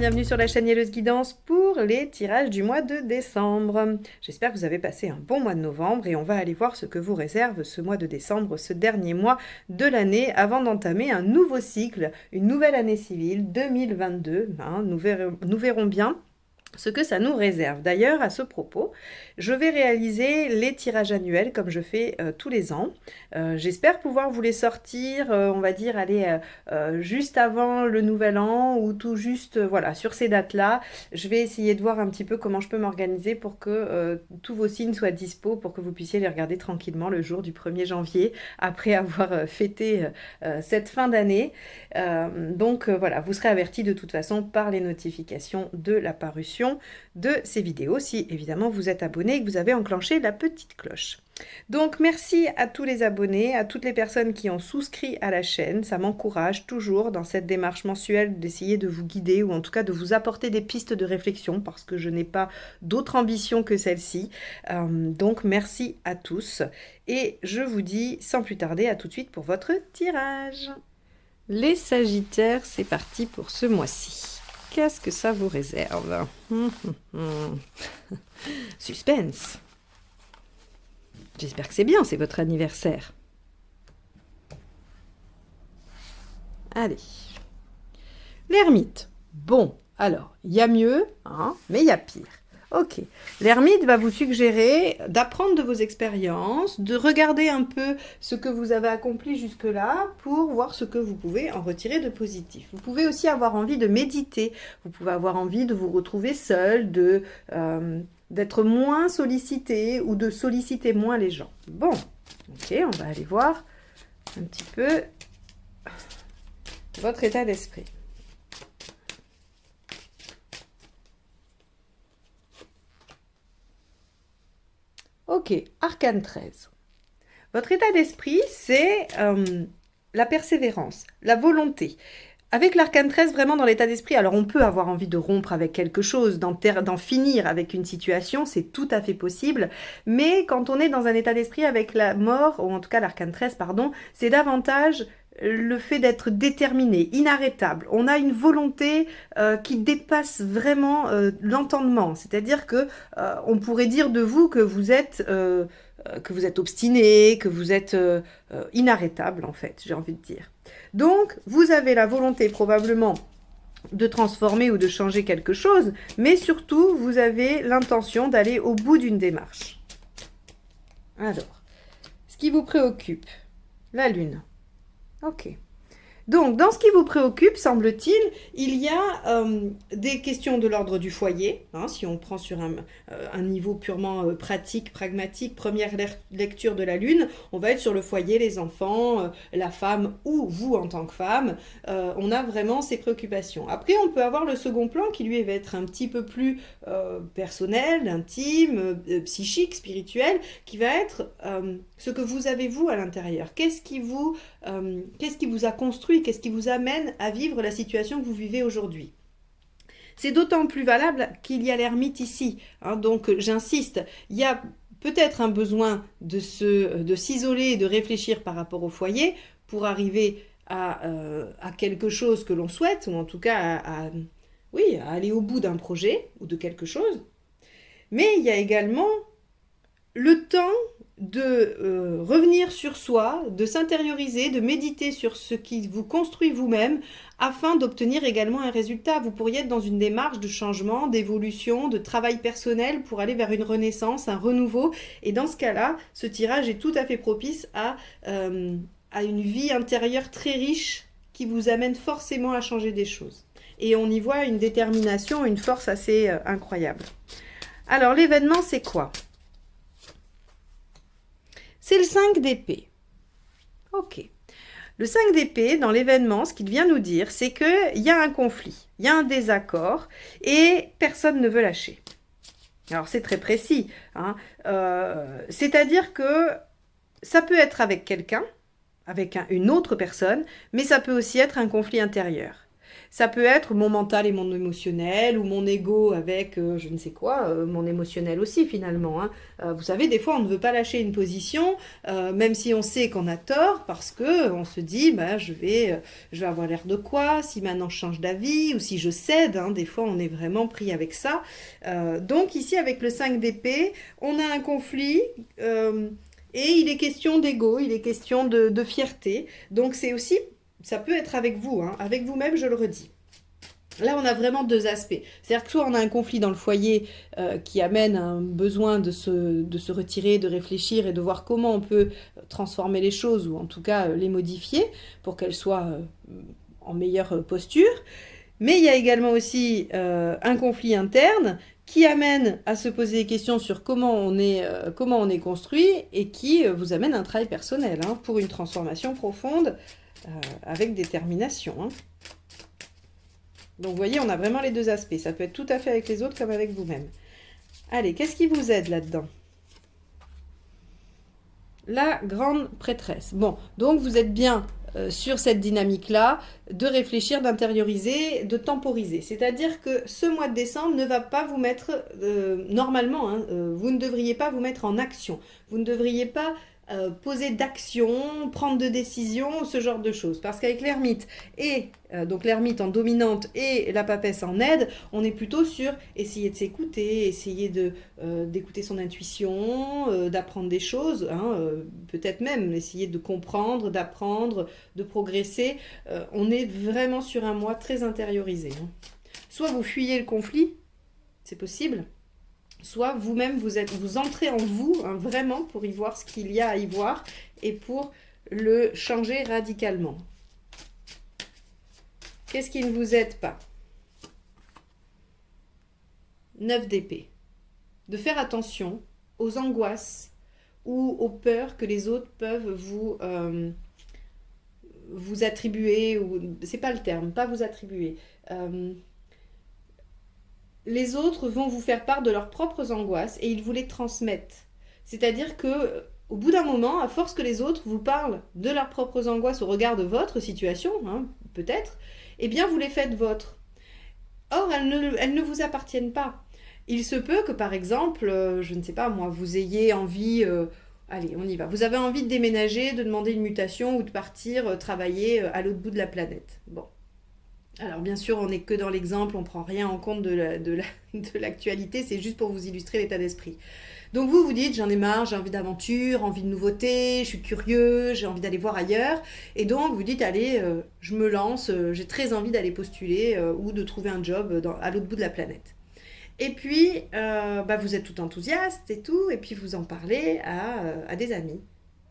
bienvenue sur la chaîne Yelleuse Guidance pour les tirages du mois de décembre. J'espère que vous avez passé un bon mois de novembre et on va aller voir ce que vous réserve ce mois de décembre, ce dernier mois de l'année, avant d'entamer un nouveau cycle, une nouvelle année civile 2022. Nous verrons bien ce que ça nous réserve. D'ailleurs, à ce propos, je vais réaliser les tirages annuels comme je fais tous les ans. J'espère pouvoir vous les sortir, on va dire, juste avant le nouvel an ou tout juste, voilà, sur ces dates-là. Je vais essayer de voir un petit peu comment je peux m'organiser pour que tous vos signes soient dispo, pour que vous puissiez les regarder tranquillement le jour du 1er janvier, après avoir fêté cette fin d'année. Donc voilà, vous serez avertis de toute façon par les notifications de la parution de ces vidéos, si évidemment vous êtes abonné et que vous avez enclenché la petite cloche. Donc merci à tous les abonnés, à toutes les personnes qui ont souscrit à la chaîne, ça m'encourage toujours dans cette démarche mensuelle d'essayer de vous guider ou en tout cas de vous apporter des pistes de réflexion parce que je n'ai pas d'autre ambition que celle-ci. Donc merci à tous et je vous dis sans plus tarder à tout de suite pour votre tirage. Les Sagittaires, c'est parti pour ce mois-ci. Qu'est-ce que ça vous réserve? Suspense. J'espère que c'est bien, c'est votre anniversaire. Allez. L'ermite. Bon, alors, il y a mieux, hein, mais il y a pire. Ok, l'ermite va vous suggérer d'apprendre de vos expériences, de regarder un peu ce que vous avez accompli jusque-là pour voir ce que vous pouvez en retirer de positif. Vous pouvez aussi avoir envie de méditer, vous pouvez avoir envie de vous retrouver seul, d'être moins sollicité ou de solliciter moins les gens. Bon, ok, on va aller voir un petit peu votre état d'esprit. Ok, arcane 13. Votre état d'esprit, c'est la persévérance, la volonté. Avec l'arcane 13, vraiment dans l'état d'esprit, alors on peut avoir envie de rompre avec quelque chose, d'en finir avec une situation, c'est tout à fait possible, mais quand on est dans un état d'esprit avec la mort, ou en tout cas l'arcane 13, pardon, c'est davantage le fait d'être déterminé, inarrêtable. On a une volonté qui dépasse vraiment l'entendement. C'est-à-dire que on pourrait dire de vous que vous êtes obstiné, que vous êtes inarrêtable en fait, j'ai envie de dire. Donc, vous avez la volonté probablement de transformer ou de changer quelque chose, mais surtout, vous avez l'intention d'aller au bout d'une démarche. Alors, ce qui vous préoccupe, la Lune. Ok. Donc, dans ce qui vous préoccupe, semble-t-il, il y a des questions de l'ordre du foyer, hein, si on prend sur un niveau purement pratique, pragmatique, première lecture de la Lune, on va être sur le foyer, les enfants, la femme ou vous en tant que femme, on a vraiment ces préoccupations. Après, on peut avoir le second plan qui lui va être un petit peu plus personnel, intime, psychique, spirituel, qui va être ce que vous avez vous à l'intérieur. Qu'est-ce qui vous a construit? Qu'est-ce qui vous amène à vivre la situation que vous vivez aujourd'hui? C'est d'autant plus valable qu'il y a l'ermite ici. Hein, donc, j'insiste, il y a peut-être un besoin de s'isoler et de réfléchir par rapport au foyer pour arriver à quelque chose que l'on souhaite, ou en tout cas à aller au bout d'un projet ou de quelque chose. Mais il y a également le temps de revenir sur soi, de s'intérioriser, de méditer sur ce qui vous construit vous-même afin d'obtenir également un résultat. Vous pourriez être dans une démarche de changement, d'évolution, de travail personnel pour aller vers une renaissance, un renouveau. Et dans ce cas-là, ce tirage est tout à fait propice à une vie intérieure très riche qui vous amène forcément à changer des choses. Et on y voit une détermination, une force assez incroyable. Alors, l'événement, c'est quoi ? C'est le 5 d'épée. Ok. Le 5 d'épée, dans l'événement, ce qu'il vient nous dire, c'est qu'il y a un conflit, il y a un désaccord et personne ne veut lâcher. Alors, c'est très précis. Hein. C'est-à-dire que ça peut être avec quelqu'un, avec une autre personne, mais ça peut aussi être un conflit intérieur. Ça peut être mon mental et mon émotionnel, ou mon ego avec je ne sais quoi, mon émotionnel aussi finalement, hein. Vous savez, des fois on ne veut pas lâcher une position, même si on sait qu'on a tort, parce que on se dit, bah, je vais avoir l'air de quoi si maintenant je change d'avis, ou si je cède, hein. Des fois on est vraiment pris avec ça. Donc ici avec le 5 d'épée, on a un conflit. Et il est question d'ego, il est question de fierté. Donc c'est aussi, ça peut être avec vous, hein, avec vous-même, je le redis. Là, on a vraiment deux aspects. C'est-à-dire que soit on a un conflit dans le foyer qui amène un besoin de se retirer, de réfléchir et de voir comment on peut transformer les choses, ou en tout cas les modifier pour qu'elles soient en meilleure posture. Mais il y a également aussi un conflit interne qui amène à se poser des questions sur comment on est construit, et qui vous amène à un travail personnel, hein, pour une transformation profonde avec détermination, hein. Donc vous voyez, on a vraiment les deux aspects. Ça peut être tout à fait avec les autres comme avec vous-même. Allez, qu'est-ce qui vous aide là-dedans? La grande prêtresse. Bon, donc vous êtes bien sur cette dynamique-là, de réfléchir, d'intérioriser, de temporiser. C'est-à-dire que ce mois de décembre ne va pas vous mettre, normalement, hein, vous ne devriez pas vous mettre en action. Vous ne devriez pas poser d'action, prendre de décisions, ce genre de choses. Parce qu'avec l'ermite, et donc l'ermite en dominante et la papesse en aide, on est plutôt sur essayer de s'écouter, essayer d'écouter son intuition, d'apprendre des choses, hein, peut-être même essayer de comprendre, d'apprendre, de progresser. On est vraiment sur un mois très intériorisé, hein. Soit vous fuyez le conflit, c'est possible, soit vous-même vous entrez en vous, hein, vraiment pour y voir ce qu'il y a à y voir et pour le changer radicalement. Qu'est-ce qui ne vous aide pas? 9 d'épée. De faire attention aux angoisses ou aux peurs que les autres peuvent vous attribuer, ou c'est pas le terme, pas vous attribuer. Les autres vont vous faire part de leurs propres angoisses et ils vous les transmettent. C'est-à-dire que au bout d'un moment, à force que les autres vous parlent de leurs propres angoisses au regard de votre situation, hein, peut-être, eh bien vous les faites vôtres. Or, elles ne vous appartiennent pas. Il se peut que, par exemple, je ne sais pas moi, vous ayez envie... allez, on y va. Vous avez envie de déménager, de demander une mutation ou de partir travailler à l'autre bout de la planète. Bon. Alors bien sûr, on n'est que dans l'exemple, on ne prend rien en compte de l'actualité, c'est juste pour vous illustrer l'état d'esprit. Donc vous dites, j'en ai marre, j'ai envie d'aventure, envie de nouveauté, je suis curieux, j'ai envie d'aller voir ailleurs. Et donc vous dites, allez, je me lance, j'ai très envie d'aller postuler ou de trouver un job à l'autre bout de la planète. Et puis, vous êtes tout enthousiaste et tout, et puis vous en parlez à des amis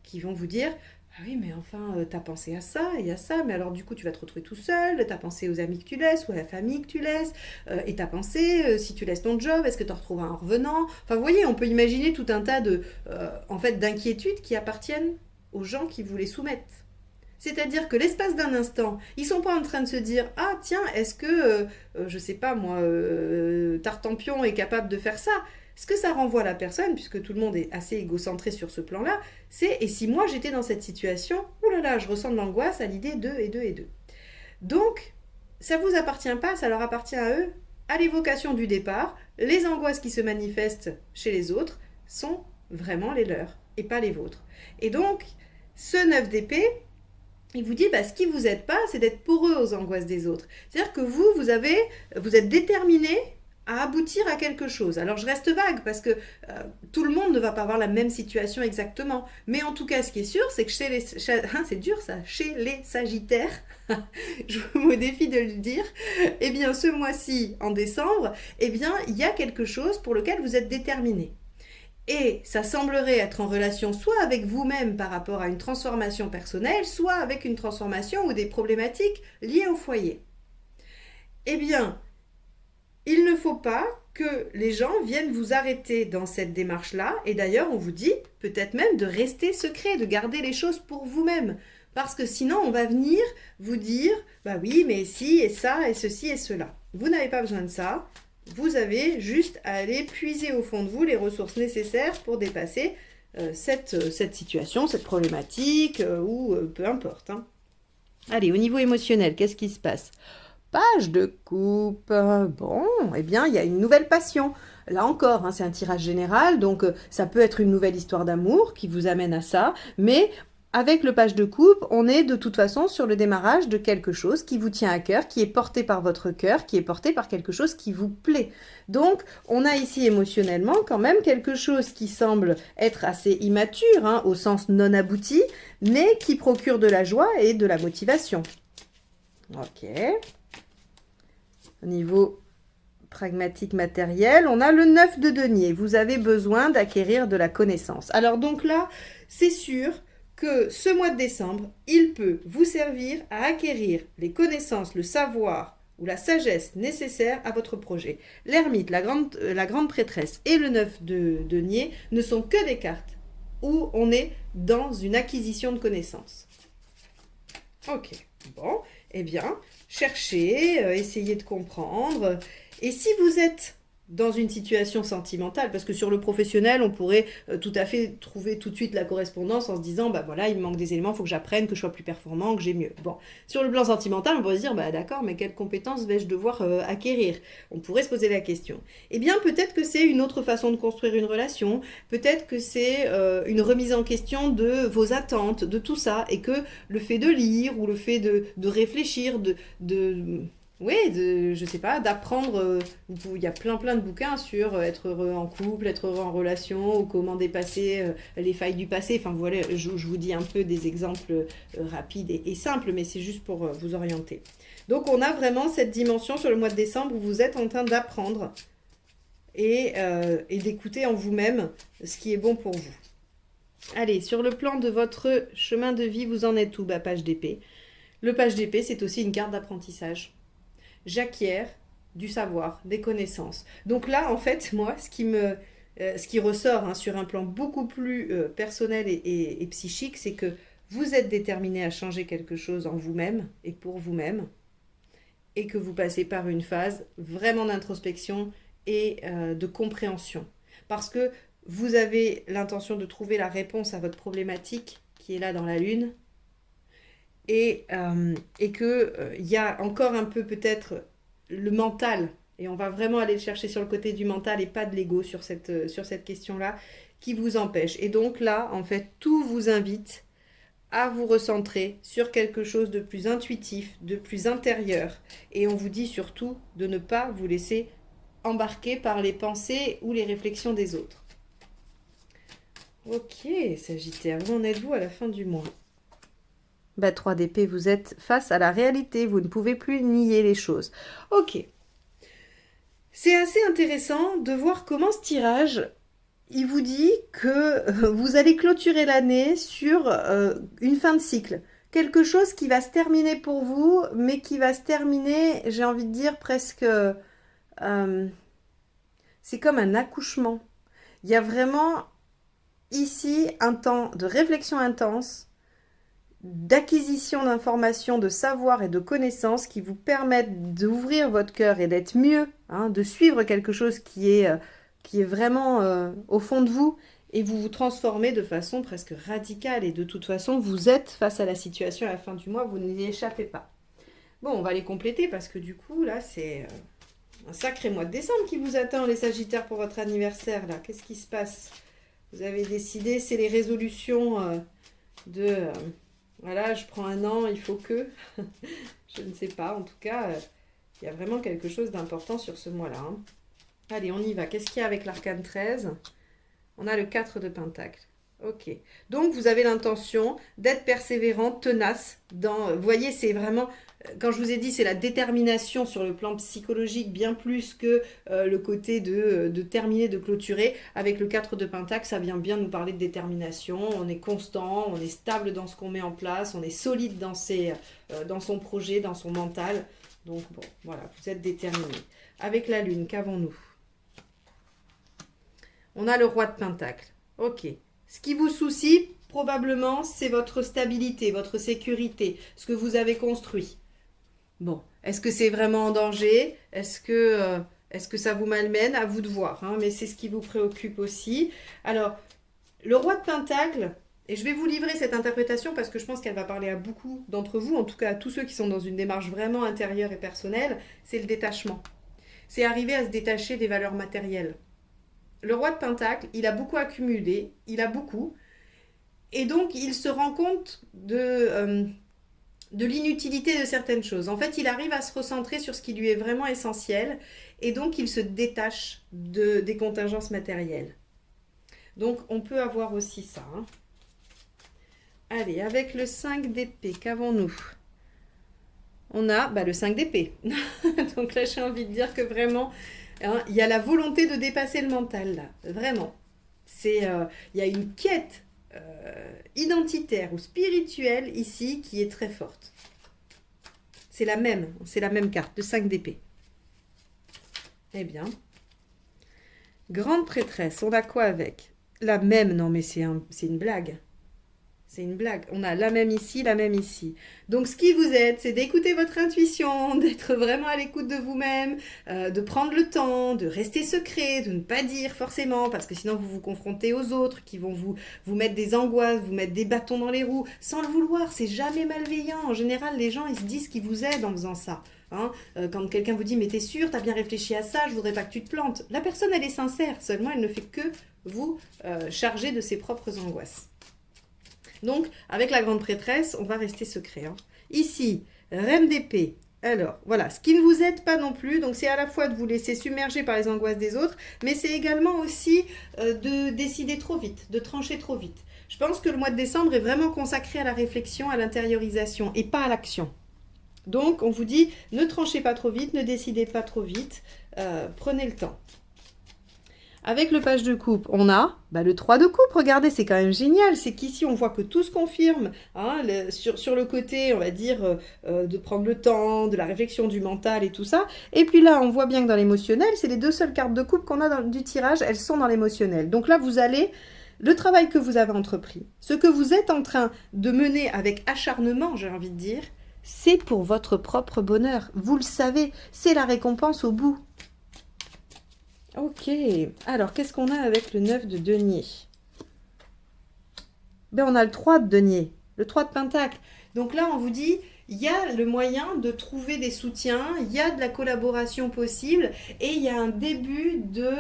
qui vont vous dire... Ah oui, mais enfin, t'as pensé à ça et à ça, mais alors du coup, tu vas te retrouver tout seul, t'as pensé aux amis que tu laisses ou à la famille que tu laisses, et t'as pensé, si tu laisses ton job, est-ce que t'en retrouveras en revenant? Enfin, vous voyez, on peut imaginer tout un tas d'inquiétudes qui appartiennent aux gens qui vous les soumettent. C'est-à-dire que l'espace d'un instant, ils sont pas en train de se dire « Ah tiens, est-ce que, je sais pas moi, Tartampion est capable de faire ça ?» Ce que ça renvoie à la personne, puisque tout le monde est assez égocentré sur ce plan-là, c'est « Et si moi j'étais dans cette situation, oh là là, je ressens de l'angoisse à l'idée de et de et de. » Donc, ça ne vous appartient pas, ça leur appartient à eux, à l'évocation du départ. Les angoisses qui se manifestent chez les autres sont vraiment les leurs et pas les vôtres. Et donc, ce 9 d'épée, il vous dit, ce qui ne vous aide pas, c'est d'être poreux aux angoisses des autres. C'est-à-dire que vous êtes déterminé à aboutir à quelque chose. Alors je reste vague parce que tout le monde ne va pas avoir la même situation exactement. Mais en tout cas, ce qui est sûr, c'est que c'est dur ça, chez les Sagittaires, je me défie de le dire, eh bien ce mois-ci, en décembre, eh bien il y a quelque chose pour lequel vous êtes déterminé. Et ça semblerait être en relation soit avec vous-même par rapport à une transformation personnelle, soit avec une transformation ou des problématiques liées au foyer. Eh bien, il ne faut pas que les gens viennent vous arrêter dans cette démarche-là. Et d'ailleurs, on vous dit peut-être même de rester secret, de garder les choses pour vous-même. Parce que sinon, on va venir vous dire, oui, mais si, et ça, et ceci, et cela. Vous n'avez pas besoin de ça. Vous avez juste à aller puiser au fond de vous les ressources nécessaires pour dépasser cette situation, cette problématique, ou peu importe, hein. Allez, au niveau émotionnel, qu'est-ce qui se passe ? Page de coupe. Bon, eh bien, il y a une nouvelle passion. Là encore, hein, c'est un tirage général, donc ça peut être une nouvelle histoire d'amour qui vous amène à ça, mais avec le page de coupe, on est de toute façon sur le démarrage de quelque chose qui vous tient à cœur, qui est porté par votre cœur, qui est porté par quelque chose qui vous plaît. Donc, on a ici émotionnellement quand même quelque chose qui semble être assez immature, hein, au sens non abouti, mais qui procure de la joie et de la motivation. Ok. Au niveau pragmatique matériel, on a le 9 de denier. Vous avez besoin d'acquérir de la connaissance. Alors donc là, c'est sûr que ce mois de décembre, il peut vous servir à acquérir les connaissances, le savoir ou la sagesse nécessaire à votre projet. L'ermite, la grande prêtresse et le 9 de denier ne sont que des cartes où on est dans une acquisition de connaissances. Ok, bon, eh bien, cherchez, essayez de comprendre. Et si vous êtes dans une situation sentimentale, parce que sur le professionnel, on pourrait tout à fait trouver tout de suite la correspondance en se disant, bah voilà, il me manque des éléments, il faut que j'apprenne, que je sois plus performant, que j'ai mieux. Bon, sur le plan sentimental, on pourrait se dire, bah d'accord, mais quelles compétences vais-je devoir acquérir? On pourrait se poser la question. Eh bien, peut-être que c'est une autre façon de construire une relation, peut-être que c'est une remise en question de vos attentes, de tout ça, et que le fait de lire ou le fait de réfléchir, oui, je sais pas, d'apprendre, il y a plein de bouquins sur être heureux en couple, être heureux en relation, ou comment dépasser les failles du passé. Enfin voilà, je vous dis un peu des exemples rapides et simples, mais c'est juste pour vous orienter. Donc on a vraiment cette dimension sur le mois de décembre où vous êtes en train d'apprendre et d'écouter en vous-même ce qui est bon pour vous. Allez, sur le plan de votre chemin de vie, vous en êtes où? Bah, page d'épée. Le page d'épée, c'est aussi une carte d'apprentissage. J'acquiers du savoir, des connaissances. Donc là, en fait, moi, ce qui ressort hein, sur un plan beaucoup plus personnel et psychique, c'est que vous êtes déterminé à changer quelque chose en vous-même et pour vous-même, et que vous passez par une phase vraiment d'introspection et de compréhension. Parce que vous avez l'intention de trouver la réponse à votre problématique qui est là dans la Lune, et qu'il y a encore un peu peut-être le mental, et on va vraiment aller le chercher sur le côté du mental et pas de l'ego sur cette question-là, qui vous empêche. Et donc là, en fait, tout vous invite à vous recentrer sur quelque chose de plus intuitif, de plus intérieur. Et on vous dit surtout de ne pas vous laisser embarquer par les pensées ou les réflexions des autres. Ok, Sagittaire, vous en êtes-vous à la fin du mois? Bah, 3 d'épée, vous êtes face à la réalité, vous ne pouvez plus nier les choses. Ok. C'est assez intéressant de voir comment ce tirage, il vous dit que vous allez clôturer l'année sur une fin de cycle. Quelque chose qui va se terminer pour vous, mais qui va se terminer, j'ai envie de dire, presque... c'est comme un accouchement. Il y a vraiment ici un temps de réflexion intense, d'acquisition d'informations, de savoir et de connaissances qui vous permettent d'ouvrir votre cœur et d'être mieux, hein, de suivre quelque chose qui est vraiment au fond de vous, et vous vous transformez de façon presque radicale. Et de toute façon, vous êtes face à la situation à la fin du mois, vous n'y échappez pas. Bon, on va les compléter parce que du coup, là, c'est un sacré mois de décembre qui vous attend, les Sagittaires, pour votre anniversaire. Là, qu'est-ce qui se passe? Vous avez décidé, c'est les résolutions voilà, je prends un an, il faut que... je ne sais pas, en tout cas, il y a vraiment quelque chose d'important sur ce mois-là. Hein. Allez, on y va. Qu'est-ce qu'il y a avec l'arcane 13? On a le 4 de Pentacle. Ok. Donc, vous avez l'intention d'être persévérant, tenace. Vous voyez, c'est vraiment... Quand je vous ai dit, c'est la détermination sur le plan psychologique, bien plus que le côté de terminer, de clôturer. Avec le 4 de Pentacle, ça vient bien nous parler de détermination. On est constant, on est stable dans ce qu'on met en place, on est solide dans son projet, dans son mental. Donc, bon, voilà, vous êtes déterminé. Avec la Lune, qu'avons-nous? On a le Roi de Pentacle. Ok. Ce qui vous soucie, probablement, c'est votre stabilité, votre sécurité, ce que vous avez construit. Bon, est-ce que c'est vraiment en danger? Est-ce que ça vous malmène? À vous de voir, hein, mais c'est ce qui vous préoccupe aussi. Alors, le Roi de Pentacle, Et je vais vous livrer cette interprétation parce que je pense qu'elle va parler à beaucoup d'entre vous, en tout cas à tous ceux qui sont dans une démarche vraiment intérieure et personnelle, c'est le détachement. C'est arriver à se détacher des valeurs matérielles. Le roi de Pentacle, il a beaucoup accumulé, il a beaucoup, et donc il se rend compte de l'inutilité de certaines choses. En fait, il arrive à se recentrer sur ce qui lui est vraiment essentiel, et donc il se détache des contingences matérielles. Donc on peut avoir aussi ça. Hein. Allez, avec le 5 d'épée, qu'avons-nous? On a le 5 d'épée. Donc là, j'ai envie de dire que vraiment, hein, il y a la volonté de dépasser le mental, là. Vraiment. Il y a une quête identitaire ou spirituelle ici qui est très forte. C'est la même carte, le 5 d'épée. Eh bien, grande prêtresse, on a quoi avec? La même, non mais c'est une blague. C'est une blague. On a la même ici, la même ici. Donc, ce qui vous aide, c'est d'écouter votre intuition, d'être vraiment à l'écoute de vous-même, de prendre le temps, de rester secret, de ne pas dire forcément, parce que sinon vous vous confrontez aux autres qui vont vous mettre des angoisses, vous mettre des bâtons dans les roues, sans le vouloir. C'est jamais malveillant. En général, les gens, ils se disent qu'ils vous aident en faisant ça. Hein, quand quelqu'un vous dit « mais t'es sûr, t'as bien réfléchi à ça, je voudrais pas que tu te plantes ». La personne, elle est sincère, seulement elle ne fait que vous charger de ses propres angoisses. Donc, avec la grande prêtresse, on va rester secret. Hein. Ici, reine d'épée. Alors, voilà, ce qui ne vous aide pas non plus. Donc, c'est à la fois de vous laisser submerger par les angoisses des autres, mais c'est également aussi de décider trop vite, de trancher trop vite. Je pense que le mois de décembre est vraiment consacré à la réflexion, à l'intériorisation et pas à l'action. Donc, on vous dit, ne tranchez pas trop vite, ne décidez pas trop vite, prenez le temps. Avec le page de coupe, on a le 3 de coupe. Regardez, c'est quand même génial. C'est qu'ici, on voit que tout se confirme. Hein, sur le côté, on va dire, de prendre le temps, de la réflexion, du mental et tout ça. Et puis là, on voit bien que dans l'émotionnel, c'est les deux seules cartes de coupe qu'on a du tirage. Elles sont dans l'émotionnel. Donc là, vous allez... Le travail que vous avez entrepris, ce que vous êtes en train de mener avec acharnement, j'ai envie de dire, c'est pour votre propre bonheur. Vous le savez, c'est la récompense au bout. Ok, alors qu'est-ce qu'on a avec le 9 de denier? On a le 3 de denier, le 3 de pentacle. Donc là, on vous dit, il y a le moyen de trouver des soutiens, il y a de la collaboration possible et il y a un début de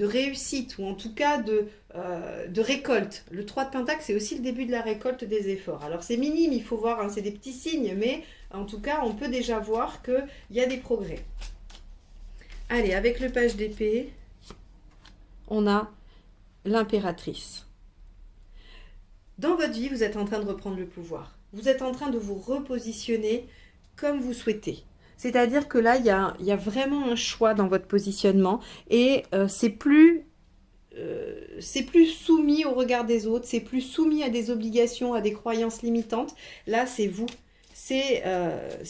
réussite ou en tout cas de récolte. Le 3 de pentacle, c'est aussi le début de la récolte des efforts. Alors c'est minime, il faut voir, hein, c'est des petits signes, mais en tout cas, on peut déjà voir qu'il y a des progrès. Allez, avec le page d'épée, on a l'impératrice. Dans votre vie, vous êtes en train de reprendre le pouvoir. Vous êtes en train de vous repositionner comme vous souhaitez. C'est-à-dire que là, il y a vraiment un choix dans votre positionnement et c'est plus soumis au regard des autres, c'est plus soumis à des obligations, à des croyances limitantes. Là, c'est vous. C'est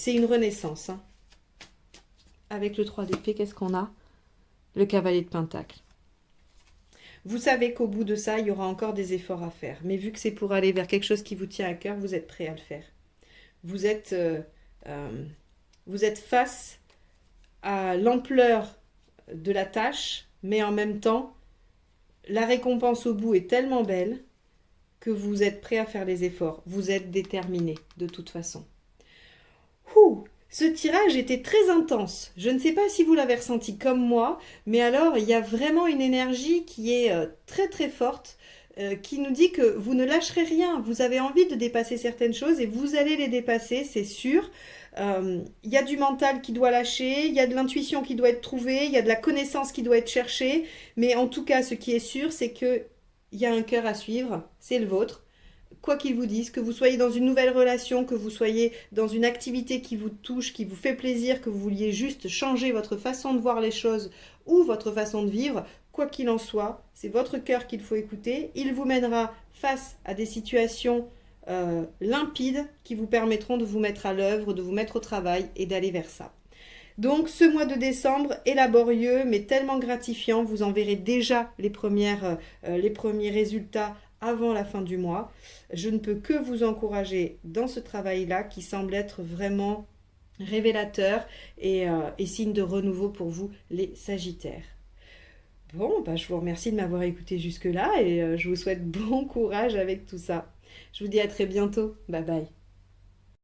une renaissance. Hein. Avec le 3 d'épée, qu'est-ce qu'on a? Le cavalier de pentacle. Vous savez qu'au bout de ça, il y aura encore des efforts à faire. Mais vu que c'est pour aller vers quelque chose qui vous tient à cœur, vous êtes prêt à le faire. Vous êtes face à l'ampleur de la tâche, mais en même temps, la récompense au bout est tellement belle que vous êtes prêt à faire les efforts. Vous êtes déterminé, de toute façon. Ouh! Ce tirage était très intense. Je ne sais pas si vous l'avez ressenti comme moi, mais alors il y a vraiment une énergie qui est très très forte, qui nous dit que vous ne lâcherez rien. Vous avez envie de dépasser certaines choses et vous allez les dépasser, c'est sûr. Il y a du mental qui doit lâcher, il y a de l'intuition qui doit être trouvée, il y a de la connaissance qui doit être cherchée, mais en tout cas, ce qui est sûr, c'est qu'il y a un cœur à suivre, c'est le vôtre. Quoi qu'ils vous disent, que vous soyez dans une nouvelle relation, que vous soyez dans une activité qui vous touche, qui vous fait plaisir, que vous vouliez juste changer votre façon de voir les choses ou votre façon de vivre, quoi qu'il en soit, c'est votre cœur qu'il faut écouter. Il vous mènera face à des situations limpides qui vous permettront de vous mettre à l'œuvre, de vous mettre au travail et d'aller vers ça. Donc ce mois de décembre est laborieux mais tellement gratifiant, vous en verrez déjà les premiers résultats avant la fin du mois. Je ne peux que vous encourager dans ce travail-là qui semble être vraiment révélateur et signe de renouveau pour vous, les Sagittaires. Bon, bah, je vous remercie de m'avoir écouté jusque-là et je vous souhaite bon courage avec tout ça. Je vous dis à très bientôt. Bye bye.